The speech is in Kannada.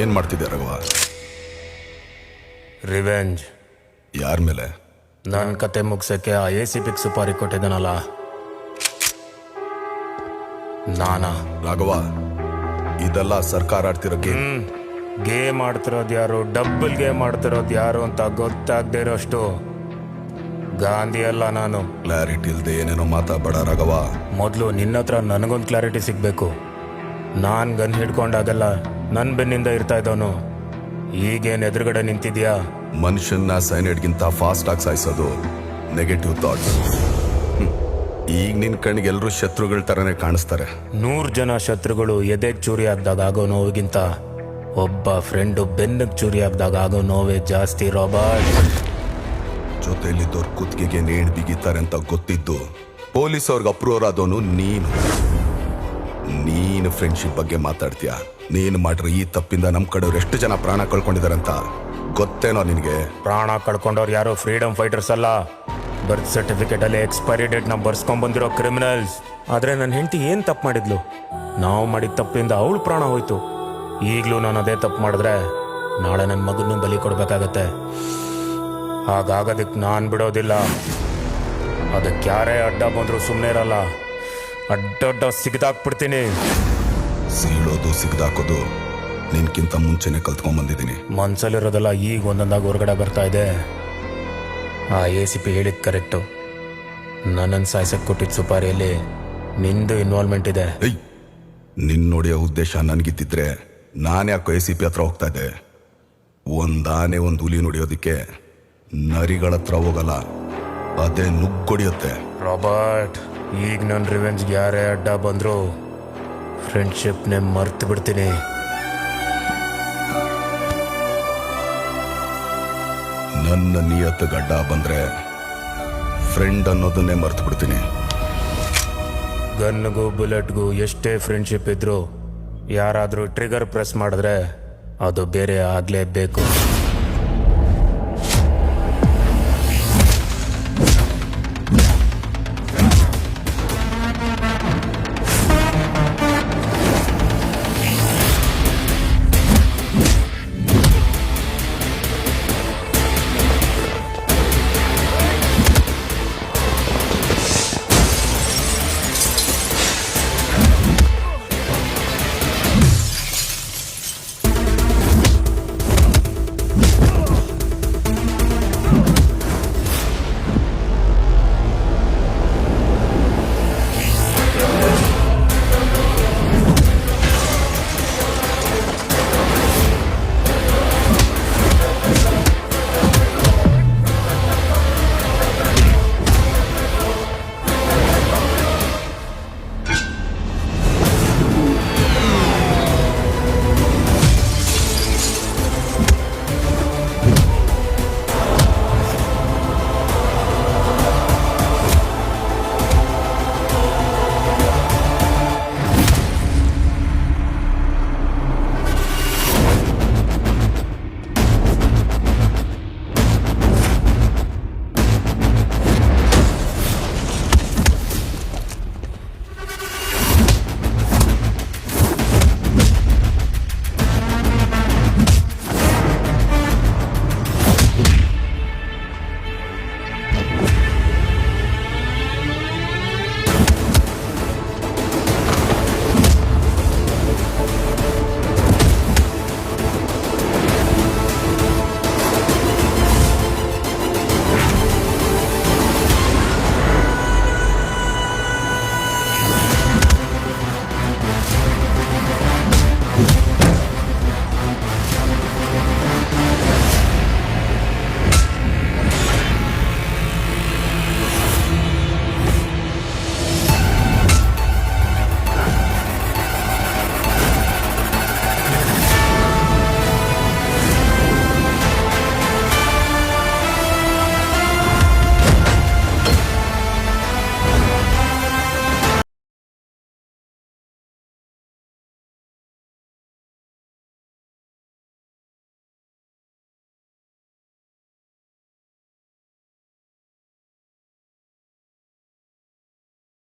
ಏನ್ ಮಾಡ್ತಿದ್ದೆ ರಘವ? ರಿವೆಂಜ್. ಯಾರ ಮೇಲೆ? ನನ್ನ ಕತೆ ಮುಗ್ಸಕ್ಕೆ ಆ ACPಗೆ ಸುಪಾರಿ ಕೊಟ್ಟಿದ್ದಾನಲ್ಲ ನಾನಾ? ರಾಘವ, ಇದೆಲ್ಲ ಸರ್ಕಾರ ಆಡ್ತಿರೋ ಗೇಮ್ ಆಡ್ತಿರೋದು ಯಾರು, ಡಬಲ್ ಗೇಮ್ ಆಡ್ತಿರೋದು ಯಾರು ಅಂತ ಗೊತ್ತಾಗದೇ ಇರೋಷ್ಟು ಗಾಂಧಿ ಅಲ್ಲ ನಾನು. ಕ್ಲಾರಿಟಿ ಇಲ್ದೆ ಏನೇನೋ ಮಾತಾಡಬೇಡ ರಾಘವ. ಮೊದಲು ನಿನ್ನ ಹತ್ರ ನನಗೊಂದು ಕ್ಲಾರಿಟಿ ಸಿಗಬೇಕು. ನಾನು ಗನ್ ಹಿಡ್ಕೊಂಡಾಗೆಲ್ಲ ನನ್ನ ಬೆನ್ನಿಂದ ಇರ್ತಾ ಇದ್ದವನು ಈಗೇನು ಎದುರುಗಡೆ ನಿಂತಿದ್ಯಾ? ಮನುಷ್ಯನ್ನ ಸೈನೈಡ್ಗಿಂತ ಫಾಸ್ಟ್ ಆಗಿ ಸಾಯಿಸೋದು ನೆಗೆಟಿವ್ ಥಾಟ್ಸ್. ಈಗ ನಿನ್ ಕಣ್ಣಿಗೆ ಎಲ್ಲರೂ ಶತ್ರುಗಳ ತರನೇ ಕಾಣಿಸ್ತಾರೆ. 100 ಜನ ಶತ್ರುಗಳು ಎದೆಗೆ ಚೂರಿ ಆಗ್ದಾಗ ಆಗೋ ನೋವಿಗಿಂತ ಒಬ್ಬ ಫ್ರೆಂಡು ಬೆನ್ನಿಗೆ ಚೂರಿ ಆಗ್ದಾಗ ಆಗೋ ನೋವೇ ಜಾಸ್ತಿ ರಾಬರ್ಟ್. ಜೊತೆಯಲ್ಲಿದ್ದವ್ರ ಕುತ್ತಿಗೆಗೆ ನೇಣು ಬಿಗಿತಾರೆ ಅಂತ ಗೊತ್ತಿದ್ದು ಪೊಲೀಸ್ ಅವ್ರಿಗೆ ಅಪ್ರೂವರ್ ಆದವನು ನೀನು ಫ್ರೆಂಡ್ಶಿಪ್ ಬಗ್ಗೆ ಮಾತಾಡ್ತೀಯ. ನೀನು ಮಾಡಿರೋ ಈ ತಪ್ಪಿಂದ ನಮ್ಮ ಕಡೆಯವ್ರು ಎಷ್ಟು ಜನ ಪ್ರಾಣ ಕಳ್ಕೊಂಡಿದಾರಂತ ಗೊತ್ತೇನೋ ನಿನಗೆ? ಪ್ರಾಣ ಕಳ್ಕೊಂಡವ್ರು ಯಾರು ಫ್ರೀಡಮ್ ಫೈಟರ್ಸ್ ಅಲ್ಲ, ಬರ್ತ್ ಸರ್ಟಿಫಿಕೇಟಲ್ಲಿ ಎಕ್ಸ್ಪೈರಿ ಡೇಟ್ನ ಬರ್ಸ್ಕೊಂಡ್ಬಂದಿರೋ ಕ್ರಿಮಿನಲ್ಸ್. ಆದರೆ ನನ್ನ ಹೆಂಡತಿ ಏನು ತಪ್ಪು ಮಾಡಿದ್ಲು? ನಾವು ಮಾಡಿದ ತಪ್ಪಿಂದ ಅವಳು ಪ್ರಾಣ ಹೋಯ್ತು. ಈಗಲೂ ನಾನು ಅದೇ ತಪ್ಪು ಮಾಡಿದ್ರೆ ನಾಳೆ ನನ್ನ ಮಗನೂ ಬಲಿ ಕೊಡಬೇಕಾಗತ್ತೆ. ಹಾಗಾಗೋದಕ್ಕೆ ನಾನು ಬಿಡೋದಿಲ್ಲ. ಅದಕ್ಕೆ ಯಾರೇ ಅಡ್ಡ ಬಂದರೂ ಸುಮ್ಮನೆ ಇರಲ್ಲ, ಅಡ್ಡಡ್ಡ ಸಿಗದಾಕ್ಬಿಡ್ತೀನಿ. ಸೀಳೋದು ಸಿಗದಾಕೋದು ನಿನ್ಕಿಂತ ಮುಂಚೆನೆ ಕಲ್ತ್ಕೊಂಡ್ಬಂದಿದ್ದೀನಿ. ಮನ್ಸಲ್ಲಿರೋದೆಲ್ಲ ಈಗ ಒಂದೊಂದಾಗಿ ಹೊರಗಡೆ ಬರ್ತಾ ಇದೆ. ಆ ACP ಹೇಳಿದ್ ಕರೆಕ್ಟು. ನನ್ನನ್ನು ಸಾಯ್ಸಕ್ಕೆ ಕೊಟ್ಟಿದ್ದ ಸುಪಾರಿಯಲ್ಲಿ ನಿಂದು ಇನ್ವಾಲ್ವ್ಮೆಂಟ್ ಇದೆ. ನಿನ್ನ ನೋಡಿಯೋ ಉದ್ದೇಶ ನನಗಿದ್ದಿದ್ರೆ ನಾನು ಯಾಕೋ ACP ಹತ್ರ ಹೋಗ್ತಾ ಇದ್ದೆ? ಒಂದಾನೆ ಒಂದು ಹುಲಿ ನೋಡಿಯೋದಕ್ಕೆ ನರಿಗಳ ಹತ್ರ ಹೋಗಲ್ಲ, ಅದೇ ನುಗ್ಗೊಡಿಯುತ್ತೆ. ರಾಬರ್ಟ್, ಈಗ ನನ್ನ ರಿವೆಂಜ್ಗೆ ಯಾರೇ ಅಡ್ಡ ಬಂದರೂ ಫ್ರೆಂಡ್ಶಿಪ್ನೇ ಮರ್ತು ಬಿಡ್ತೀನಿ. ನನ್ನ ನಿಯತ್ತು ಗಡ್ಡ ಬಂದ್ರೆ ಫ್ರೆಂಡ್ ಅನ್ನೋದನ್ನೇ ಮರ್ತು ಬಿಡ್ತೀನಿ. ಗನ್ನಿಗೂ ಬುಲೆಟ್ಗೂ ಎಷ್ಟೇ ಫ್ರೆಂಡ್ಶಿಪ್ ಇದ್ರೂ ಯಾರಾದರೂ ಟ್ರಿಗರ್ ಪ್ರೆಸ್ ಮಾಡಿದ್ರೆ ಅದು ಬೇರೆ ಆಗಲೇಬೇಕು.